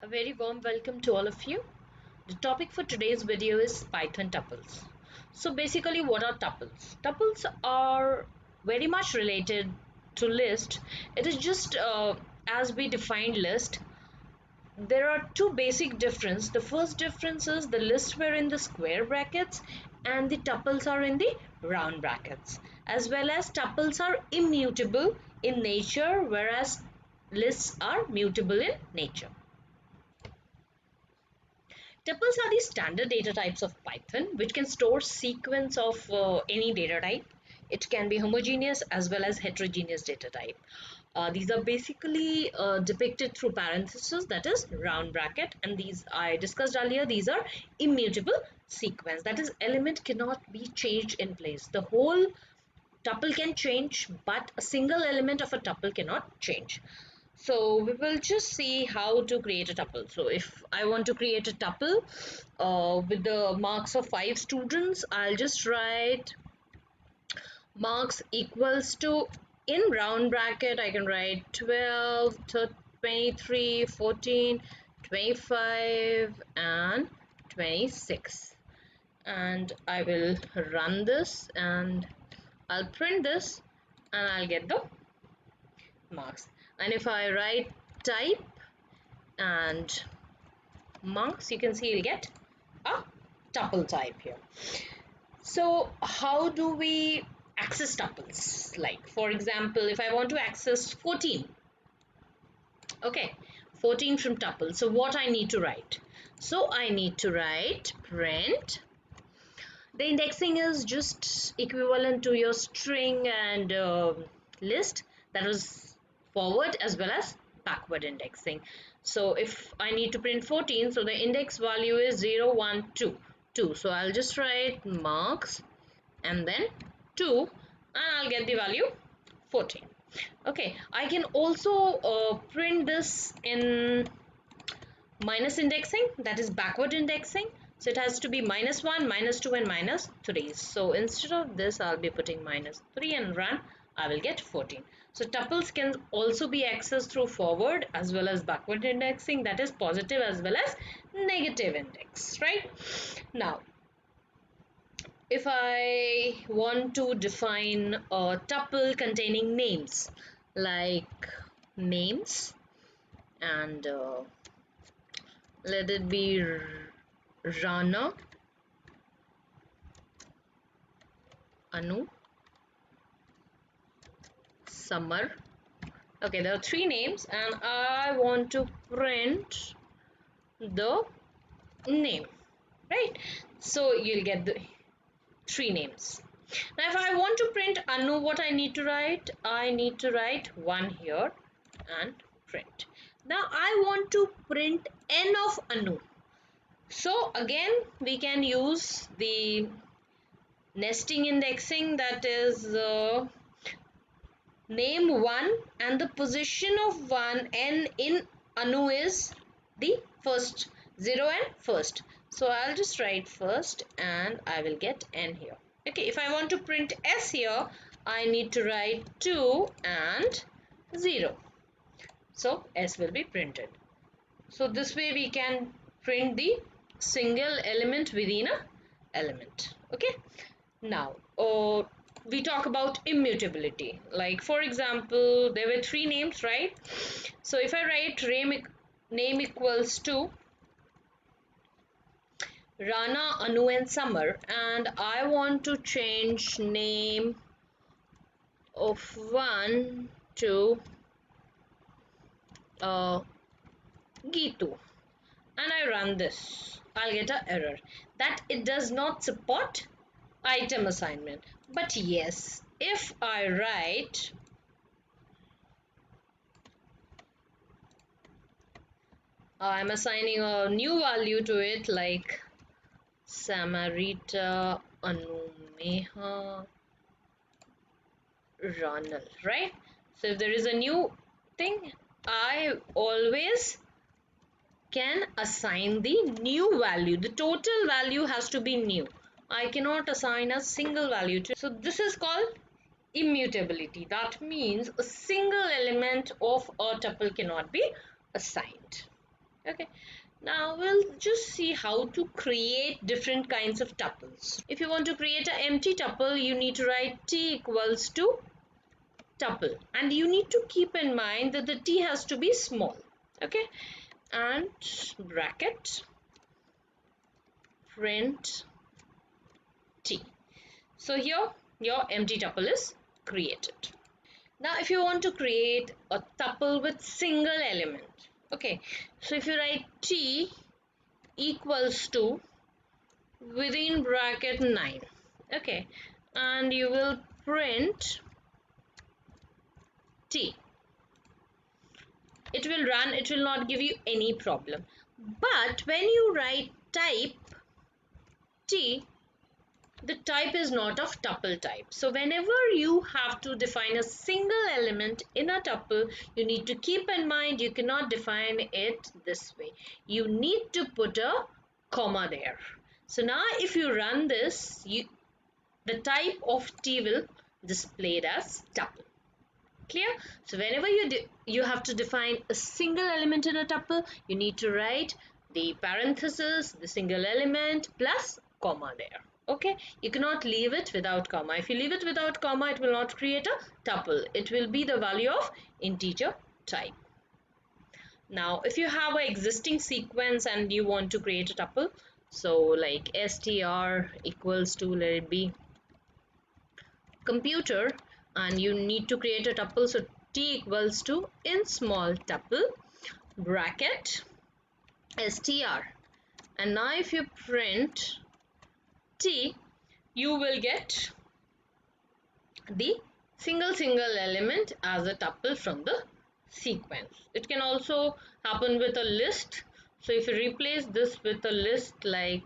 very warm welcome to all of you. The topic for today's video is Python tuples. So basically, what are tuples? Tuples are very much related to list. It is just as we defined list, there are two basic differences. The first difference is the lists were in the square brackets and the tuples are in the round brackets. As well as tuples are immutable in nature, whereas lists are mutable in nature. Tuples are the standard data types of Python, which can store sequence of any data type. It can be homogeneous as well as heterogeneous data type. These are basically depicted through parentheses, that is round bracket, and these I discussed earlier. These are immutable sequence, that is element cannot be changed in place. The whole tuple can change, but a single element of a tuple cannot change. So we will just see how to create a tuple. So if I want to create a tuple with the marks of 5 students, I'll just write marks equals to, in round bracket I can write 12, 23, 14, 25 and 26, and I will run this and I'll print this and I'll get the marks. And if I write type and marks, you can see you'll get a tuple type here. So how do we access tuples? Like for example, if I want to access 14, okay, 14 from tuple, so what I need to write? So I need to write print. The indexing is just equivalent to your string and list, that was forward as well as backward indexing. So if I need to print 14, so the index value is 0, 1, 2, 2. So I'll just write marks and then 2 and I'll get the value 14. Okay, I can also print this in minus indexing, that is backward indexing. So it has to be -1, -2 and -3. So instead of this I'll be putting -3 and run. I will get 14. So tuples can also be accessed through forward as well as backward indexing, that is positive as well as negative index, right? Now if I want to define a tuple containing names, like names, and let it be Rana, Anu, Summer. Okay, there are 3 names and I want to print the name, right? So you'll get the 3 names. Now if I want to print Anu, what I need to write? I need to write 1 here and print. Now I want to print n of Anu. So again we can use the nesting indexing, that is name 1 and the position of 1, n in Anu is the first 0 and first. So I'll just write first and I will get n here. Okay, if I want to print s here, I need to write 2 and 0. So s will be printed. So this way we can print the single element within a element. Okay, now we talk about immutability. Like for example, there were 3 names, right? So if I write name equals to Rana, Anu and Summer, and I want to change name of 1 to Gitu, and I run this, I'll get an error that it does not support item assignment. But yes, if I write I'm assigning a new value to it, like Samarita, Anumeha, Ronald, right? So if there is a new thing, I always can assign the new value. The total value has to be new. I cannot assign a single value to it. So this is called immutability. That means a single element of a tuple cannot be assigned. Okay, now we'll just see how to create different kinds of tuples. If you want to create an empty tuple, you need to write t equals to tuple, and you need to keep in mind that the t has to be small. Okay, and bracket print t. So here your empty tuple is created. Now if you want to create a tuple with single element, okay, so if you write t equals to within bracket 9, okay, and you will print t, it will run, it will not give you any problem. But when you write type t, the type is not of tuple type. So whenever you have to define a single element in a tuple, you need to keep in mind you cannot define it this way. You need to put a comma there. So now if you run this, the type of t will display it as tuple. Clear? So whenever you have to define a single element in a tuple, you need to write the parenthesis, the single element plus comma there. Okay, you cannot leave it without comma. If you leave it without comma, it will not create a tuple. It will be the value of integer type. Now if you have an existing sequence and you want to create a tuple, so like str equals to, let it be computer, and you need to create a tuple, so t equals to in small tuple bracket str, and now if you print t, you will get the single element as a tuple from the sequence. It can also happen with a list. So if you replace this with a list like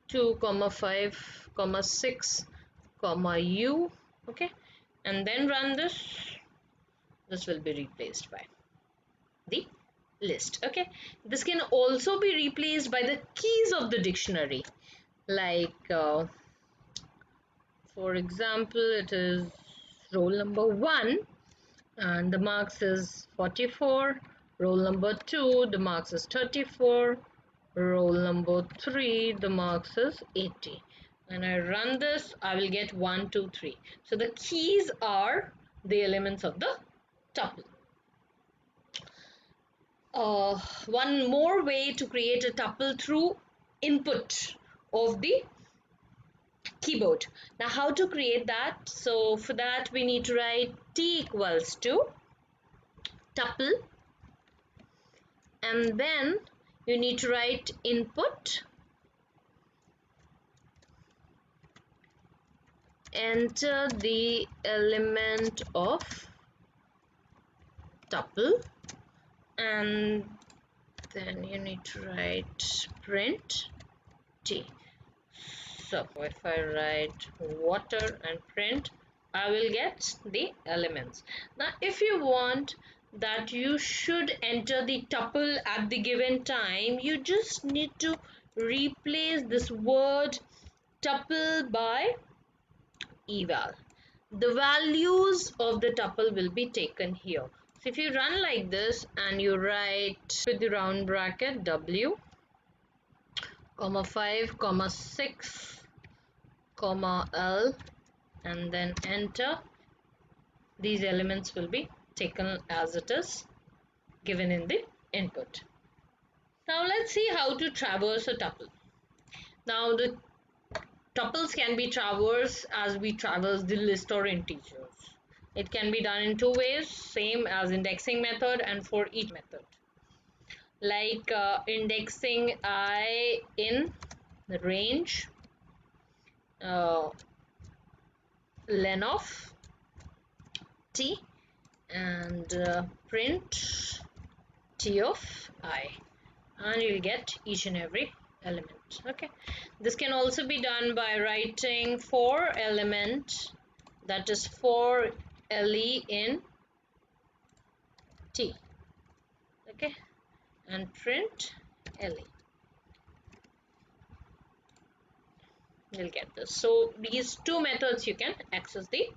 2 comma 5 comma 6 comma u, okay, and then run this will be replaced by the list. Okay, this can also be replaced by the keys of the dictionary, like for example, it is roll number 1 and the marks is 44, roll number 2 the marks is 34, roll number 3 the marks is 80, and I run this, I will get 1 2 3. So the keys are the elements of the tuple. One more way to create a tuple through input of the keyboard. Now how to create that? So for that we need to write t equals to tuple, and then you need to write input, enter the element of tuple, and then you need to write print t. So if I write water and print, I will get the elements. Now if you want that you should enter the tuple at the given time, you just need to replace this word tuple by eval. The values of the tuple will be taken here. So if you run like this and you write with the round bracket w comma 5 comma 6 comma l and then enter, these elements will be taken as it is given in the input. Now let's see how to traverse a tuple. Now the tuples can be traversed as we traverse the list or integers. It can be done in two ways, same as indexing method and for each method. Like indexing I in the range len of t and print t of I, and you'll get each and every element. Okay, this can also be done by writing for element, that is for le in t, okay, and print le, you'll get this. So these two methods you can access the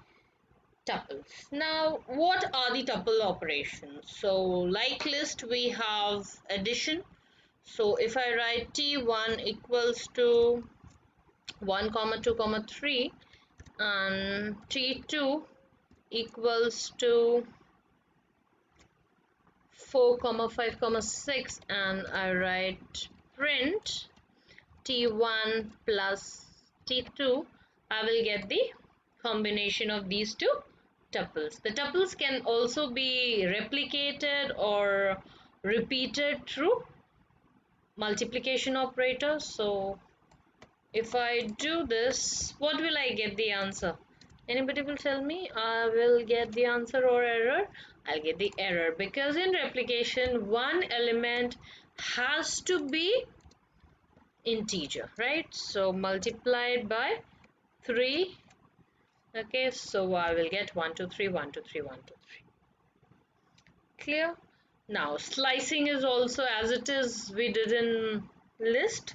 tuples. Now, what are the tuple operations? So, like list, we have addition. So, if I write T1 equals to 1 comma 2 comma 3 and T2 equals to 4 comma 5 comma 6, and I write print T1 plus T2, I will get the combination of these two tuples. The tuples can also be replicated or repeated through multiplication operator. So if I do this, what will I get the answer? Anybody will tell me? I will get the answer or error? I'll get the error, because in replication one element has to be integer, right? So multiplied by 3. Okay, so I will get 1 2 3 1 2 3 1 2 3. Clear? Now slicing is also as it is we did in list.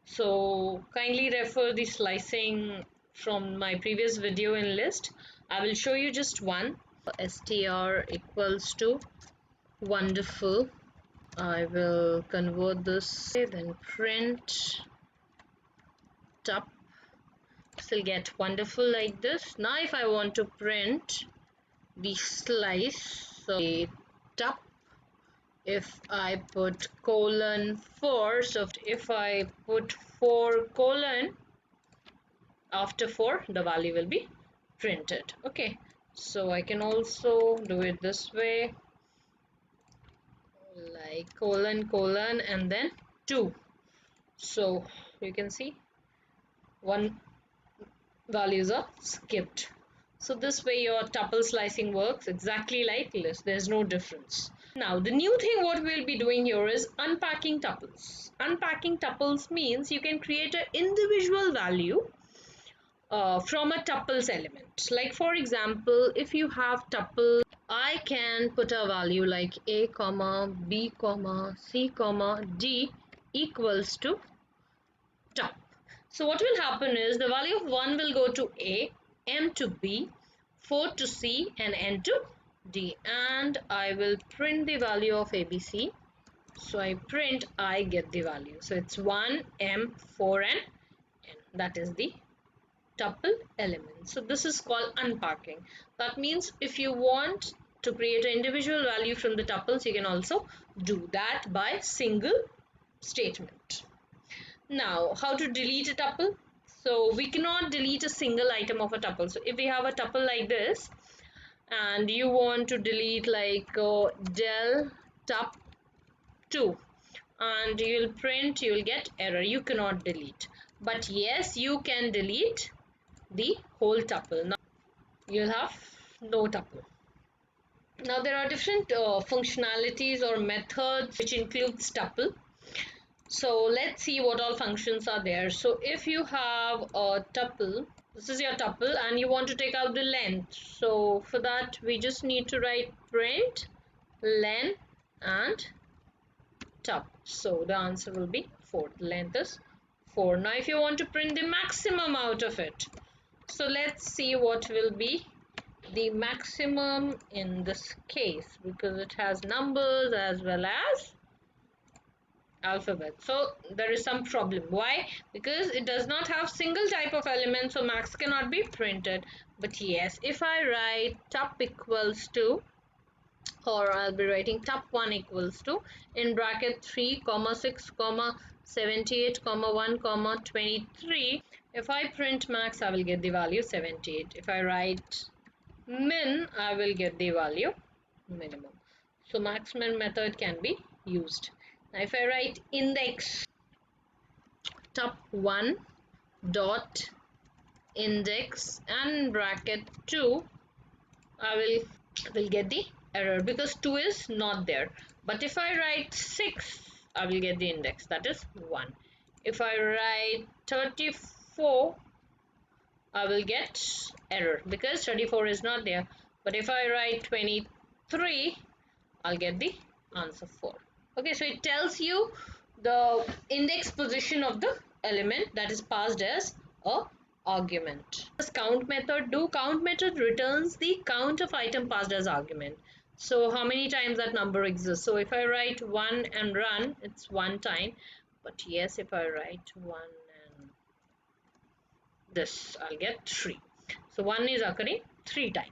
So kindly refer the slicing from my previous video in list. I will show you just one. Str equals to wonderful. I will convert this, then print tup. Still get wonderful like this. Now if I want to print the slice, so tup, if I put colon 4, so if I put 4 colon after 4, the value will be printed. Okay, so I can also do it this way, like colon colon and then 2. So you can see one values are skipped. So this way your tuple slicing works exactly like list. There's no difference. Now the new thing what we'll be doing here is unpacking tuples. Unpacking tuples means you can create an individual value from a tuples element. Like for example, if you have tuple, I can put a value like a comma b comma c comma d equals to tup. So what will happen is the value of 1 will go to A, M to B, 4 to C and N to D, and I will print the value of ABC. So I print, I get the value. So it's 1, M, 4 and N. That is the tuple element. So this is called unpacking. That means if you want to create an individual value from the tuples, you can also do that by single statement. Now, how to delete a tuple? So we cannot delete a single item of a tuple. So if we have a tuple like this and you want to delete like del tup 2 and you'll print, you'll get error, you cannot delete. But yes, you can delete the whole tuple. Now you'll have no tuple. Now there are different functionalities or methods which includes tuple. So let's see what all functions are there. So if you have a tuple, this is your tuple and you want to take out the length. So for that we just need to write print len and tup. So the answer will be 4. The length is 4. Now if you want to print the maximum out of it, so let's see what will be the maximum in this case, because it has numbers as well as alphabet. So there is some problem. Why? Because it does not have single type of element, so max cannot be printed. But yes, if I write tup equals to, or I'll be writing tup1 equals to in bracket 3 comma 6 comma 78 comma 1 comma 23, if I print max I will get the value 78. If I write min, I will get the value minimum. So max min method can be used. Now if I write index tup1 dot index and bracket 2, I will get the error because 2 is not there. But if I write 6, I will get the index, that is 1. If I write 34, I will get error because 34 is not there. But if I write 23, I'll get the answer 4. Okay, so it tells you the index position of the element that is passed as a argument. This count method, do count method returns the count of item passed as argument. So how many times that number exists. So if I write 1 and run, it's 1 time. But yes, if I write 1 and this, I'll get 3. So 1 is occurring 3 times.